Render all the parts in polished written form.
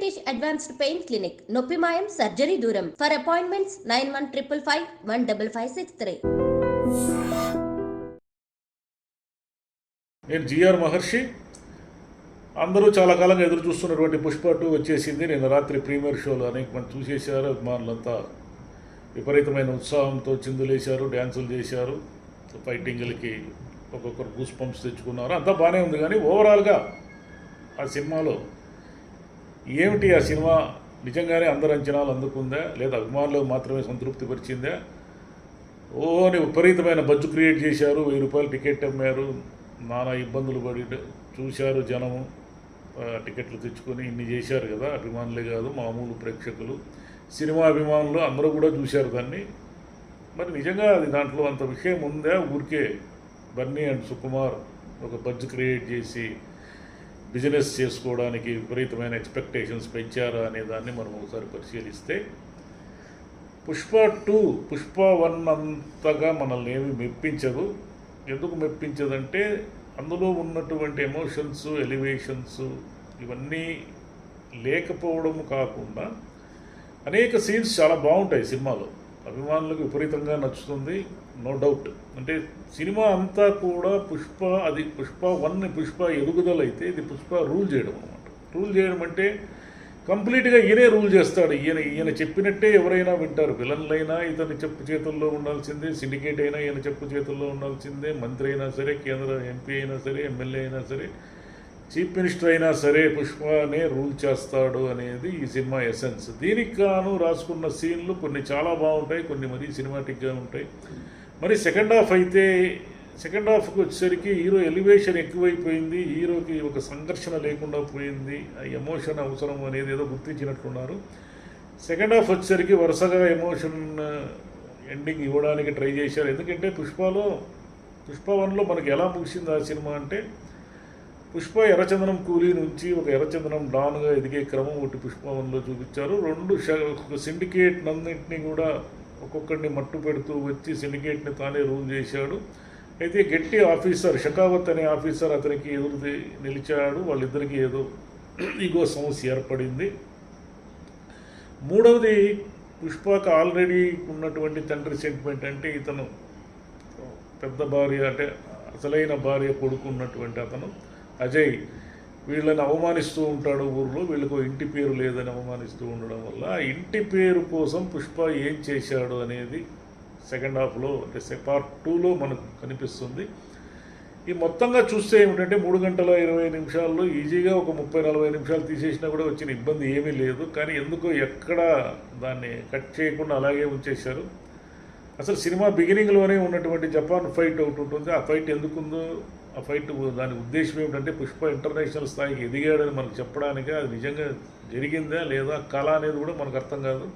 Venkatesh advanced pain clinic, నొప్పి మాయం, surgery దూరం. For appointments 9155515563. నేను జిఆర్ మహర్షి. అందరూ చాలా కాలంగా ఎదురు చూస్తున్నటువంటి పుష్ప 2 వచ్చేసింది. నిన్న రాత్రి ప్రీమియర్ షోలో అనేక మంది చూసేశారు. అభిమానులంతా విపరీతమైన ఉత్సాహంతో చిందులేశారు, డ్యాన్సులు చేశారు, ఫైటింగ్లకి ఒక్కొక్కరు గూస్ పంప్స్ తెచ్చుకున్నారు. అంతా బాగానే ఉంది. కానీ ఓవరాల్గా ఆ సినిమాలో ఏమిటి, ఆ సినిమా నిజంగానే అందరి అంచనాలు అందుకుందా లేదా అభిమానులకు మాత్రమే సంతృప్తి పరిచిందా? ఓని విపరీతమైన బజ్జు క్రియేట్ చేశారు. 1000 రూపాయలు టికెట్ అమ్మారు, నానా ఇబ్బందులు పడి చూశారు జనము. టికెట్లు తెచ్చుకొని ఇన్ని చేశారు కదా. అభిమానులే కాదు, మామూలు ప్రేక్షకులు, సినిమా అభిమానులు అందరూ కూడా చూశారు దాన్ని. మరి నిజంగా అది దాంట్లో అంత విషయం ఉందా? ఊరికే బన్నీ అండ్ సుకుమార్ ఒక బజ్జు క్రియేట్ చేసి బిజినెస్ చేసుకోవడానికి విపరీతమైన ఎక్స్పెక్టేషన్స్ పెంచారా అనే దాన్ని మనం ఒకసారి పరిశీలిస్తే, పుష్ప 2 పుష్ప 1 అంతగా మనల్ని ఏమి మెప్పించదు. ఎందుకు మెప్పించదంటే అందులో ఉన్నటువంటి ఎమోషన్స్, ఎలివేషన్స్ ఇవన్నీ లేకపోవడం కాకుండా అనేక సీన్స్ చాలా బాగుంటాయి సినిమాలో. అభిమానులకు విపరీతంగా నచ్చుతుంది, నో డౌట్. అంటే సినిమా అంతా కూడా పుష్ప 1 పుష్ప ఎదుగుదల అయితే ఇది పుష్ప రూల్ చేయడం అనమాట. రూల్ చేయడం అంటే కంప్లీట్గా ఈయనే రూల్ చేస్తాడు. ఈయన చెప్పినట్టే ఎవరైనా వింటారు. విలన్లైనా ఇతని చెప్పు చేతుల్లో ఉండాల్సిందే, సిండికేట్ అయినా ఈయన చెప్పు చేతుల్లో ఉండాల్సిందే, మంత్రి అయినా సరే, కేంద్ర ఎంపీ అయినా సరే, ఎమ్మెల్యే అయినా సరే, చీఫ్ మినిస్టర్ అయినా సరే పుష్పనే రూల్ చేస్తాడు అనేది ఈ సినిమా ఎసెన్స్. దీనికి గాను రాసుకున్న సీన్లు కొన్ని చాలా బాగుంటాయి, కొన్ని మరీ సినిమాటిక్గా ఉంటాయి. మరి సెకండ్ హాఫ్కి వచ్చేసరికి హీరో ఎలివేషన్ ఎక్కువైపోయింది, హీరోకి ఒక సంఘర్షణ లేకుండా పోయింది. ఆ ఎమోషన్ అవసరం అనేది ఏదో గుర్తించినట్లున్నారు. సెకండ్ హాఫ్ వచ్చేసరికి వరుసగా ఎమోషన్ ఎండింగ్ ఇవ్వడానికి ట్రై చేశారు. ఎందుకంటే పుష్ప 1లో మనకి ఎలా ముగిసింది ఆ సినిమా అంటే, పుష్ప ఎర్రచందనం కూలీ నుంచి ఒక ఎర్రచందనం డాన్గా ఎదిగే క్రమం ఒకటి పుష్ప 1లో చూపించారు. 2 సిండికేట్ నందింటిని కూడా ఒక్కొక్కడిని మట్టు పెడుతూ వచ్చి సిండికేట్ని తానే రూల్ చేశాడు. అయితే గట్టి ఆఫీసర్ షకావత్ అనే ఆఫీసర్ అతనికి ఎదురు నిలిచాడు. వాళ్ళిద్దరికీ ఏదో ఈగో సమస్య ఏర్పడింది. మూడవది, పుష్పకు ఆల్రెడీ ఉన్నటువంటి తండ్రి సెంటిమెంట్. అంటే ఇతను పెద్ద భార్య, అంటే అసలైన భార్య కొడుకు ఉన్నటువంటి అతను అజయ్ వీళ్ళని అవమానిస్తూ ఉంటాడు ఊర్లో. వీళ్ళకు ఇంటి పేరు లేదని అవమానిస్తూ ఉండడం వల్ల ఆ ఇంటి పేరు కోసం పుష్ప ఏం చేశాడు అనేది సెకండ్ హాఫ్లో, అంటే పార్ట్ 2లో మనకు కనిపిస్తుంది. ఈ మొత్తంగా చూస్తే ఏమిటంటే 3 గంటల 20 నిమిషాల్లో ఈజీగా ఒక 30-40 నిమిషాలు తీసేసినా కూడా వచ్చిన ఇబ్బంది ఏమీ లేదు. కానీ ఎందుకో ఎక్కడ దాన్ని కట్ చేయకుండా అలాగే ఉంచేశారు. అసలు సినిమా బిగినింగ్లోనే ఉన్నటువంటి జపాన్ ఫైట్ ఒకటి ఉంటుంది. ఆ ఫైట్ ఎందుకుందో, ఆ ఫైట్ దాని ఉద్దేశం ఏమిటంటే పుష్ప ఇంటర్నేషనల్ స్థాయికి ఎదిగాడని మనకు చెప్పడానికి. అది నిజంగా జరిగిందా లేదా కళ అనేది కూడా మనకు అర్థం కాదు.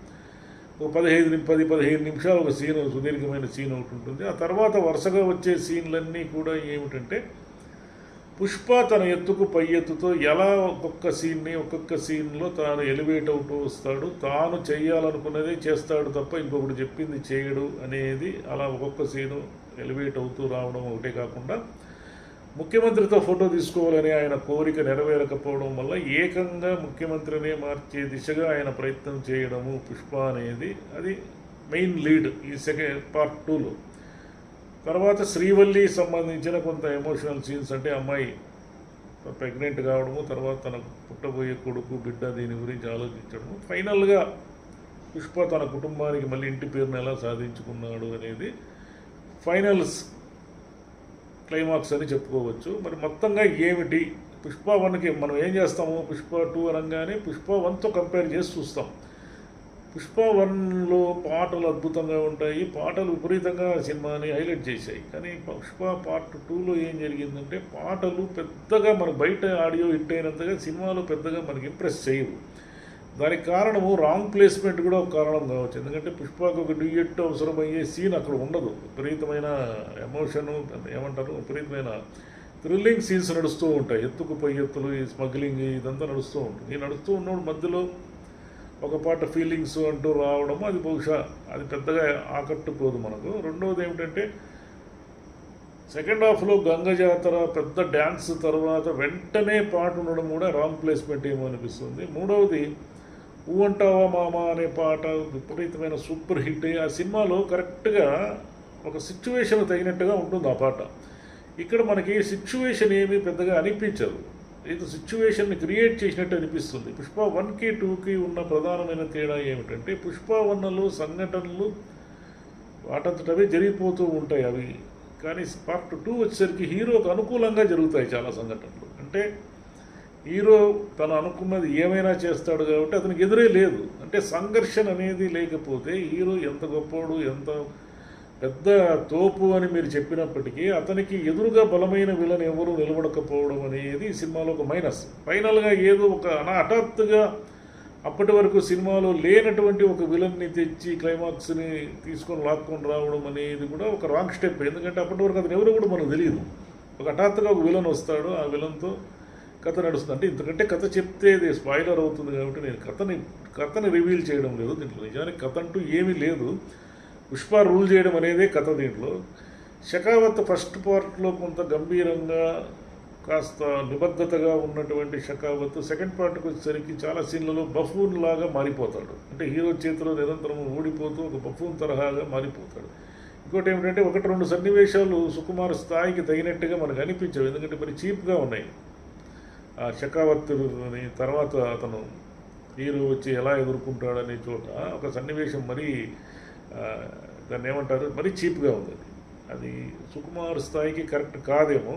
ఒక 10-15 నిమిషాలు ఒక సీన్, సుదీర్ఘమైన సీన్ ఒకటి ఉంటుంది. ఆ తర్వాత వరుసగా వచ్చే సీన్లన్నీ కూడా ఏమిటంటే పుష్ప తన ఎత్తుకు పై ఎత్తుతో ఎలా ఒక్కొక్క సీన్లో తాను ఎలివేట్ అవుతూ వస్తాడు. తాను చేయాలనుకున్నదే చేస్తాడు తప్ప ఇంకొకటి చెప్పింది చేయడు అనేది. అలా ఒక్కొక్క సీను ఎలివేట్ అవుతూ రావడం ఒకటే కాకుండా ముఖ్యమంత్రితో ఫోటో తీసుకోవాలని ఆయన కోరిక నెరవేరకపోవడం వల్ల ఏకంగా ముఖ్యమంత్రినే మార్చే దిశగా ఆయన ప్రయత్నం చేయడము పుష్ప అనేది, అది మెయిన్ లీడ్ ఈ పార్ట్ 2లో. తర్వాత శ్రీవల్లి సంబంధించిన కొంత ఎమోషనల్ సీన్స్, అంటే అమ్మాయి ప్రెగ్నెంట్ కావడము, తర్వాత తనకు పుట్టబోయే కొడుకు బిడ్డ దీని గురించి ఆలోచించడము, ఫైనల్గా పుష్ప తన కుటుంబానికి మళ్ళీ ఇంటి పేరును ఎలా సాధించుకున్నాడు అనేది ఫైనల్ క్లైమాక్స్ అని చెప్పుకోవచ్చు. మరి మొత్తంగా ఏమిటి పుష్ప 1కి మనం ఏం చేస్తాము, పుష్ప 2 అనగానే పుష్ప 1తో కంపేర్ చేసి చూస్తాం. పుష్ప 1లో పాటలు అద్భుతంగా ఉంటాయి, పాటలు విపరీతంగా సినిమాని హైలైట్ చేశాయి. కానీ పుష్ప పార్ట్ 2లో ఏం జరిగిందంటే పాటలు పెద్దగా మనకు బయట ఆడియో హిట్ అయినంతగా సినిమాలో పెద్దగా మనకి ఇంప్రెస్ చేయవు. దానికి కారణము రాంగ్ ప్లేస్మెంట్ కూడా ఒక కారణం కావచ్చు. ఎందుకంటే పుష్పకు ఒక డ్యూయెట్ అవసరమయ్యే సీన్ అక్కడ ఉండదు. విపరీతమైన ఎమోషను, ఏమంటారు, విపరీతమైన థ్రిల్లింగ్ సీన్స్ నడుస్తూ ఉంటాయి. ఎత్తుకు పై ఎత్తులు, ఈ స్మగ్లింగ్ ఇదంతా నడుస్తూ ఉంటుంది. ఈ నడుస్తూ ఉన్నప్పుడు మధ్యలో ఒక పాట ఫీలింగ్స్ అంటూ రావడము, అది బహుశా అది పెద్దగా ఆకట్టుకోదు మనకు. రెండవది ఏమిటంటే సెకండ్ హాఫ్లో గంగ జాతర పెద్ద డ్యాన్స్ తర్వాత వెంటనే పాట ఉండడం కూడా రాంగ్ ప్లేస్మెంట్ ఏమో అనిపిస్తుంది. మూడవది ఊ అంటావా మామ అనే పాట విపరీతమైన సూపర్ హిట్. ఆ సినిమాలో కరెక్ట్గా ఒక సిచ్యువేషన్ తగినట్టుగా ఉంటుంది ఆ పాట. ఇక్కడ మనకి సిచ్యువేషన్ ఏమీ పెద్దగా అనిపించదు, ఏదో సిచ్యువేషన్ని క్రియేట్ చేసినట్టు అనిపిస్తుంది. పుష్ప 1కి 2కి ఉన్న ప్రధానమైన తేడా ఏమిటంటే పుష్ప 1లో సంఘటనలు వాటంతటవే జరిగిపోతూ ఉంటాయి అవి, కానీ పార్ట్ 2 వచ్చేసరికి హీరోకు అనుకూలంగా జరుగుతాయి చాలా సంఘటనలు. అంటే హీరో తను అనుకున్నది ఏమైనా చేస్తాడు కాబట్టి అతనికి ఎదురే లేదు. అంటే సంఘర్షణ అనేది లేకపోతే హీరో ఎంత గొప్పవాడు ఎంత పెద్ద తోపు అని మీరు చెప్పినప్పటికీ అతనికి ఎదురుగా బలమైన విలన్ ఎవరు నిలబడకపోవడం అనేది సినిమాలో ఒక మైనస్. ఫైనల్గా ఏదో ఒక హఠాత్తుగా అప్పటి వరకు సినిమాలో లేనటువంటి ఒక విలన్ని తెచ్చి క్లైమాక్స్ని తీసుకొని లాక్కొని రావడం అనేది కూడా ఒక రాంగ్ స్టెప్. ఎందుకంటే అప్పటి వరకు అతను ఎవరు కూడా మనకు తెలియదు. ఒక హఠాత్తుగా ఒక విలన్ వస్తాడు, ఆ విలన్తో కథ నడుస్తుంది. అంటే ఇంతకంటే కథ చెప్తే ఇది స్పాయిలర్ అవుతుంది కాబట్టి నేను కథని రివీల్ చేయడం లేదు దీంట్లో. నిజానికి కథ అంటూ ఏమీ లేదు, పుష్ప రూల్ చేయడం అనేదే కథ దీంట్లో. షకావత్ ఫస్ట్ పార్ట్లో కొంత గంభీరంగా కాస్త నిబద్ధతగా ఉన్నటువంటి షకావత్ సెకండ్ పార్ట్కి వచ్చేసరికి చాలా సీన్లలో బఫూన్ లాగా మారిపోతాడు. అంటే హీరో చేతిలో నిరంతరం ఓడిపోతూ ఒక బఫూన్ తరహాగా మారిపోతాడు. ఇంకోటి ఏమిటంటే 1-2 సన్నివేశాలు సుకుమార్ స్థాయికి తగినట్టుగా మనకు అనిపించవు, ఎందుకంటే మరి చీప్గా ఉన్నాయి. ఆ షకావత్ తర్వాత అతను హీరో వచ్చి ఎలా ఎదుర్కొంటాడనే చోట ఒక సన్నివేశం మరీ దాన్ని ఏమంటారు మరీ చీప్గా ఉంది. అది సుకుమార్ స్థాయికి కరెక్ట్ కాదేమో.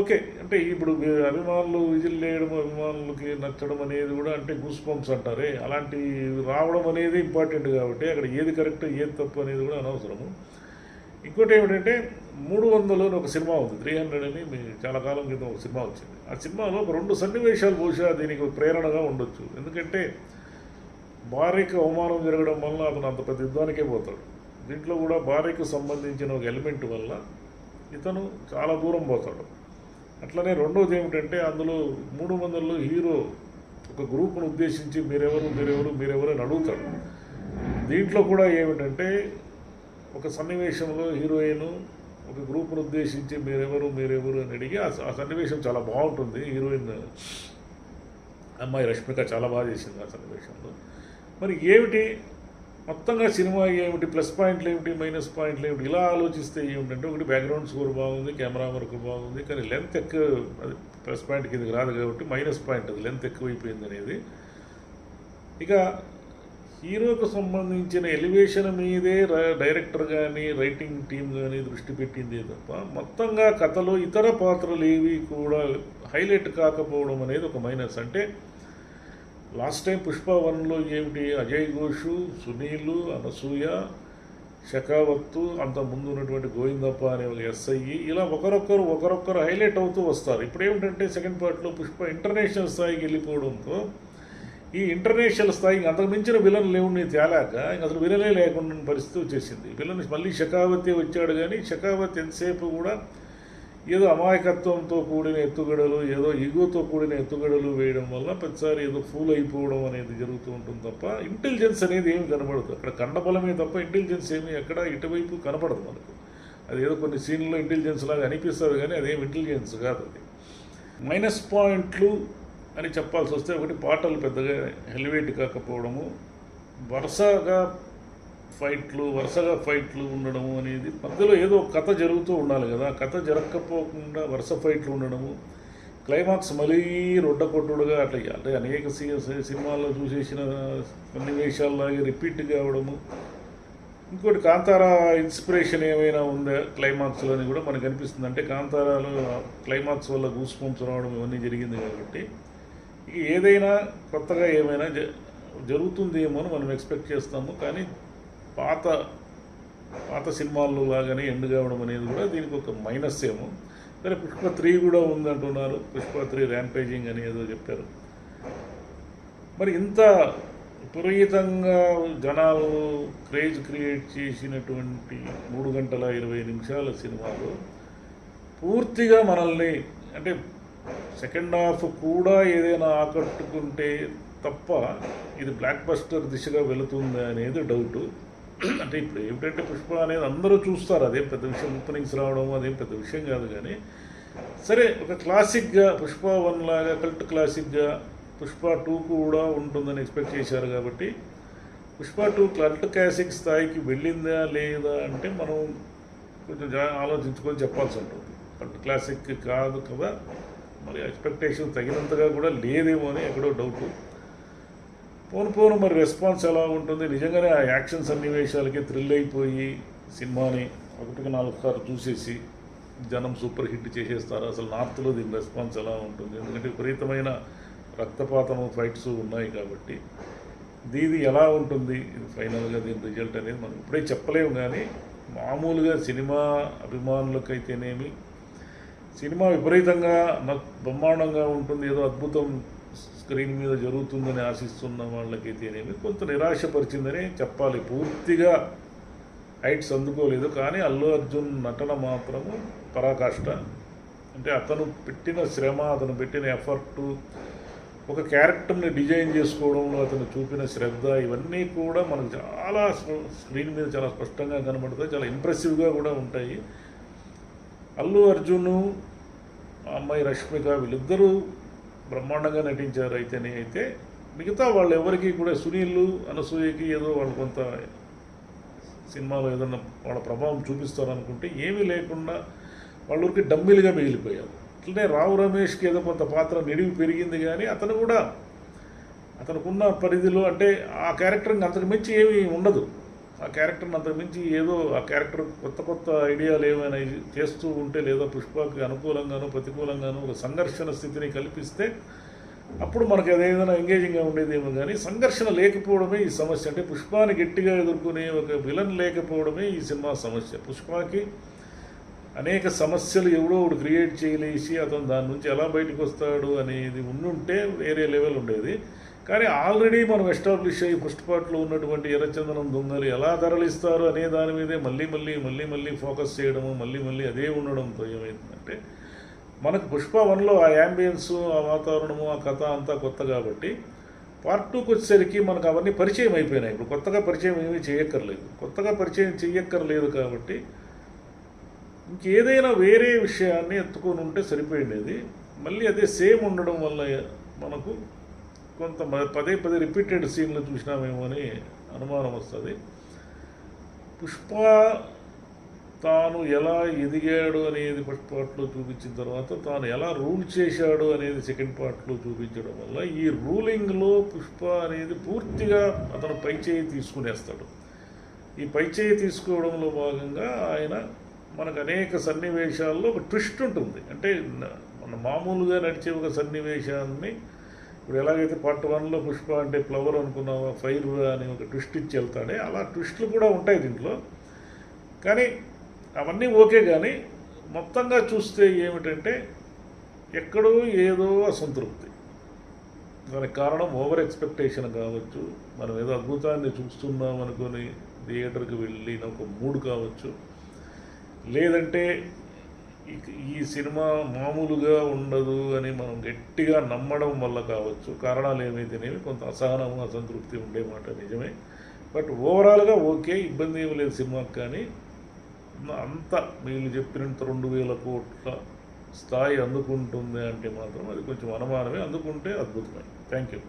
ఓకే, అంటే ఇప్పుడు అభిమానులు విజిల్ వేయడం అభిమానులకి నచ్చడం అనేది కూడా అంటే గూస్ బంప్స్ అంటారే అలాంటి రావడం అనేది ఇంపార్టెంట్ కాబట్టి అక్కడ ఏది కరెక్ట్ ఏది తప్పు అనేది కూడా అనవసరము. ఇంకోటి ఏమిటంటే 300 అని ఒక సినిమా ఉంది, 300 అని చాలా కాలం క్రితం ఒక సినిమా వచ్చింది. ఆ సినిమాలో ఒక 2 సన్నివేశాలు బహుశా దీనికి ప్రేరణగా ఉండొచ్చు. ఎందుకంటే భార్యకు అవమానం జరగడం వల్ల అతను అంత పెద్ద యుద్ధానికే పోతాడు. దీంట్లో కూడా భార్యకు సంబంధించిన ఒక ఎలిమెంట్ వల్ల ఇతను చాలా దూరం పోతాడు. అట్లనే రెండోది ఏమిటంటే అందులో 300లో హీరో ఒక గ్రూప్ను ఉద్దేశించి మీరెవరు అని అడుగుతాడు. దీంట్లో కూడా ఏమిటంటే ఒక సన్నివేశంలో హీరోయిన్ ఒక గ్రూప్ను ఉద్దేశించి మీరెవరు అని అడిగి ఆ సన్నివేశం చాలా బాగుంటుంది. హీరోయిన్ అమ్మాయి రష్మిక చాలా బాగా చేసింది ఆ సన్నివేశంలో. మరి ఏమిటి మొత్తంగా సినిమా ఏమిటి, ప్లస్ పాయింట్లు ఏమిటి, మైనస్ పాయింట్లు ఏమిటి, ఇలా ఆలోచిస్తే ఏమిటంటే ఒకటి బ్యాక్గ్రౌండ్ స్కోర్ బాగుంది, కెమెరా వర్క్ బాగుంది, కానీ లెంత్ ఎక్కువ. అది ప్లస్ పాయింట్ కిందకి రాదు కాబట్టి మైనస్ పాయింట్ అది లెంత్ ఎక్కువైపోయింది అనేది. ఇక హీరోకు సంబంధించిన ఎలివేషన్ మీదే డైరెక్టర్ కానీ రైటింగ్ టీం కానీ దృష్టి పెట్టిందే తప్ప మొత్తంగా కథలో ఇతర పాత్రలు ఏవి కూడా హైలైట్ కాకపోవడం అనేది ఒక మైనస్. అంటే లాస్ట్ టైం పుష్ప 1లో ఏమిటి అజయ్ ఘోష్, సునీల్, అనసూయ, షకావత్తు, అంత ముందు ఉన్నటువంటి గోవిందప్ప అనే ఒక ఎస్ఐ, ఇలా ఒకరొక్కరు హైలైట్ అవుతూ వస్తారు. ఇప్పుడు ఏమిటంటే సెకండ్ పార్ట్లో పుష్ప ఇంటర్నేషనల్ స్థాయికి వెళ్ళిపోవడంతో ఈ ఇంటర్నేషనల్ స్థాయికి అంతకు మించిన విలన్లు ఏముండి తేలాక అసలు విలనే లేకుండా పరిస్థితి వచ్చేసింది. విలన్ మళ్ళీ షకావతే వచ్చాడు, కానీ షకావత్ ఎంతసేపు కూడా ఏదో అమాయకత్వంతో కూడిన ఎత్తుగడలు, ఏదో ఈగోతో కూడిన ఎత్తుగడలు వేయడం వల్ల ప్రతిసారి ఏదో ఫూల్ అయిపోవడం అనేది జరుగుతూ ఉంటుంది తప్ప ఇంటెలిజెన్స్ అనేది ఏమి కనబడదు. అక్కడ కండబలమే తప్ప ఇంటెలిజెన్స్ ఏమి ఎక్కడ ఇటువైపు కనపడదు మనకు. అది ఏదో కొన్ని సీన్లో ఇంటెలిజెన్స్ లాగా అనిపిస్తుంది, కానీ అదేం ఇంటెలిజెన్స్ కాదు. అది మైనస్ పాయింట్లు అని చెప్పాల్సి వస్తే ఒకటి పాటలు పెద్దగా ఎలివేట్ కాకపోవడము, వరుసగా ఫైట్లు ఉండడము అనేది, మధ్యలో ఏదో కథ జరుగుతూ ఉండాలి కదా, కథ జరగకపోకుండా వరుస ఫైట్లు ఉండడము, క్లైమాక్స్ మళ్ళీ రొడ్డకొట్టుడుగా అట్లా అంటే అనేక సినిమాల్లో చూసేసిన సన్నివేశాల్లాగే రిపీట్ కావడము. ఇంకోటి కాంతారా ఇన్స్పిరేషన్ ఏమైనా ఉందా క్లైమాక్స్లో అని కూడా మనకు అనిపిస్తుంది. అంటే కాంతారాలో క్లైమాక్స్ వల్ల గూస్ బంప్స్ రావడం ఇవన్నీ జరిగింది కాబట్టి ఇక ఏదైనా కొత్తగా ఏమైనా జరుగుతుందేమో అని మనం ఎక్స్పెక్ట్ చేస్తాము. కానీ పాత సినిమాల్లో లాగానే ఎండ్ కావడం అనేది కూడా దీనికి ఒక మైనస్ ఏమో. సరే పుష్ప 3 కూడా ఉందంటున్నారు, పుష్ప 3 ర్యాంపేజింగ్ అని ఏదో చెప్పారు. మరి ఇంత విపరీతంగా జనాలు క్రేజ్ క్రియేట్ చేసినటువంటి 3 గంటల 20 నిమిషాల సినిమాలో పూర్తిగా మనల్ని అంటే సెకండ్ హాఫ్ కూడా ఏదైనా ఆకట్టుకుంటే తప్ప ఇది బ్లాక్ బస్టర్ దిశగా వెళుతుందా అనేది డౌటు. అంటే ఇప్పుడు ఏమిటంటే పుష్ప అనేది అందరూ చూస్తారు, అదేం పెద్ద విషయం, ఓపెనింగ్స్ రావడం అదేం పెద్ద విషయం కాదు. కానీ సరే, ఒక క్లాసిక్గా పుష్ప 1 లాగా కల్ట్ క్లాసిక్గా పుష్ప 2 కూడా ఉంటుందని ఎక్స్పెక్ట్ చేశారు. కాబట్టి పుష్ప 2 కల్ట్ క్లాసిక్ స్థాయికి వెళ్ళిందా లేదా అంటే మనం కొంచెం ఆలోచించుకొని చెప్పాల్సి ఉంటుంది. కల్ట్ క్లాసిక్ కాదు కదా, మరి ఎక్స్పెక్టేషన్ తగినంతగా కూడా లేదేమో అని ఎక్కడో డౌట్. పోను మరి రెస్పాన్స్ ఎలా ఉంటుంది? నిజంగానే ఆ యాక్షన్ సన్నివేశాలకి థ్రిల్ అయిపోయి సినిమాని 1-4 సార్లు చూసేసి జనం సూపర్ హిట్ చేసేస్తారు. అసలు నార్త్లో దీని రెస్పాన్స్ ఎలా ఉంటుంది? ఎందుకంటే విపరీతమైన రక్తపాతము, ఫైట్స్ ఉన్నాయి కాబట్టి దీది ఎలా ఉంటుంది, ఇది ఫైనల్గా దీని రిజల్ట్ అనేది మనం ఇప్పుడే చెప్పలేము. కానీ మామూలుగా సినిమా అభిమానులకైతేనేమి, సినిమా విపరీతంగా బ్రహ్మాండంగా ఉంటుంది, ఏదో అద్భుతం స్క్రీన్ మీద జరుగుతుందని ఆశిస్తున్న వాళ్ళకైతేనేమి కొంత నిరాశపరిచిందని చెప్పాలి. పూర్తిగా హైట్స్ అందుకోలేదు, కానీ అల్లు అర్జున్ నటన మాత్రము పరాకాష్ట. అంటే అతను పెట్టిన శ్రమ, అతను పెట్టిన ఎఫర్టు, ఒక క్యారెక్టర్ని డిజైన్ చేసుకోవడంలో అతను చూపిన శ్రద్ధ, ఇవన్నీ కూడా మనకు చాలా స్క్రీన్ మీద చాలా స్పష్టంగా కనబడతాయి, చాలా ఇంప్రెసివ్గా కూడా ఉంటాయి. అల్లు అర్జును, అమ్మాయి రష్మిక వీళ్ళిద్దరూ బ్రహ్మాండంగా నటించారు. అయితే మిగతా వాళ్ళు ఎవరికి కూడా, సునీల్, అనసూయకి ఏదో వాళ్ళు కొంత సినిమాలో ఏదన్నా వాళ్ళ ప్రభావం చూపిస్తారు అనుకుంటే ఏమీ లేకుండా వాళ్ళకి డమ్మీలుగా మిగిలిపోయారు. అట్లనే రావు రమేష్కి ఏదో కొంత పాత్ర నిడివి పెరిగింది, కానీ అతను కూడా అతనుకున్న పరిధిలో, అంటే ఆ క్యారెక్టర్ని అంతకు మించి ఏమీ ఉండదు. ఆ క్యారెక్టర్ని అంతకు మించి ఏదో ఆ క్యారెక్టర్ కొత్త ఐడియాలు ఏమైనా చేస్తూ ఉంటే, లేదా పుష్పకి అనుకూలంగానో ప్రతికూలంగానో ఒక సంఘర్షణ స్థితిని కల్పిస్తే అప్పుడు మనకి అదేదైనా ఎంగేజింగ్గా ఉండేదేమో. కానీ సంఘర్షణ లేకపోవడమే ఈ సమస్య. అంటే పుష్పాన్ని గట్టిగా ఎదుర్కొనే ఒక విలన్ లేకపోవడమే ఈ సినిమా సమస్య. పుష్పకి అనేక సమస్యలు ఎవడో ఒకడు క్రియేట్ చేయలేసి అతను దాని నుంచి ఎలా బయటకు వస్తాడు అనేది ఉండుంటే వేరే లెవెల్ ఉండేది. కానీ ఆల్రెడీ మనం ఎస్టాబ్లిష్ అయ్యి ఫస్ట్ పార్ట్లో ఉన్నటువంటి ఎర్రచందనం దొంగలు ఎలా తరలిస్తారు అనే దాని మీదే మళ్ళీ ఫోకస్ చేయడము, మళ్ళీ అదే ఉండడంతో ఏమైందంటే, మనకు పుష్ప 1లో ఆ యాంబియన్స్, ఆ వాతావరణము, ఆ కథ అంతా కొత్త కాబట్టి పార్ట్ 2కి వచ్చేసరికి మనకు అవన్నీ పరిచయం అయిపోయినాయి. ఇప్పుడు కొత్తగా పరిచయం ఏమీ చేయక్కర్లేదు. కాబట్టి ఇంకేదైనా వేరే విషయాన్ని ఎత్తుకొని ఉంటే సరిపోయిండేది. మళ్ళీ అదే సేమ్ ఉండడం వల్ల మనకు కొంత పదే రిపీటెడ్ సీన్లు చూసినామేమో అని అనుమానం వస్తుంది. పుష్ప తాను ఎలా ఎదిగాడు అనేది ఫస్ట్ పార్ట్లో చూపించిన తర్వాత తాను ఎలా రూల్ చేశాడు అనేది సెకండ్ పార్ట్లో చూపించడం వల్ల ఈ రూలింగ్లో పుష్ప అనేది పూర్తిగా అతను పైచేయి తీసుకునేస్తాడు. ఈ పైచేయి తీసుకోవడంలో భాగంగా ఆయన మనకు అనేక సన్నివేశాల్లో ఒక ట్విస్ట్ ఉంటుంది. అంటే మన మామూలుగా నడిచే ఒక సన్నివేశాన్ని ఇప్పుడు ఎలాగైతే పార్ట్ 1లో పుష్ప అంటే ఫ్లవర్ అనుకున్నావా, ఫైర్ అని ఒక ట్విస్ట్ ఇచ్చి వెళ్తాడే, అలా ట్విస్టులు కూడా ఉంటాయి దీంట్లో. కానీ అవన్నీ ఓకే. కానీ మొత్తంగా చూస్తే ఏమిటంటే ఎక్కడో ఏదో అసంతృప్తి. దానికి కారణం ఓవర్ ఎక్స్పెక్టేషన్ కావచ్చు, మనం ఏదో అద్భుతాన్ని చూస్తున్నాం అనుకొని థియేటర్కి వెళ్ళిన ఒక మూడ్ కావచ్చు, లేదంటే ఈ సినిమా మామూలుగా ఉండదు అని మనం గట్టిగా నమ్మడం వల్ల కావచ్చు. కారణాలు ఏమైతేనేవి కొంత అసహనము, అసంతృప్తి ఉండే మాట నిజమే. బట్ ఓవరాల్గా ఓకే, ఇబ్బంది ఏమి లేదు సినిమాకి. కానీ అంత వీళ్ళు చెప్పినంత 2000 కోట్ల స్థాయి అందుకుంటుంది అంటే మాత్రం అది కొంచెం అనుమానమే. అందుకుంటే అద్భుతమే. Thank you.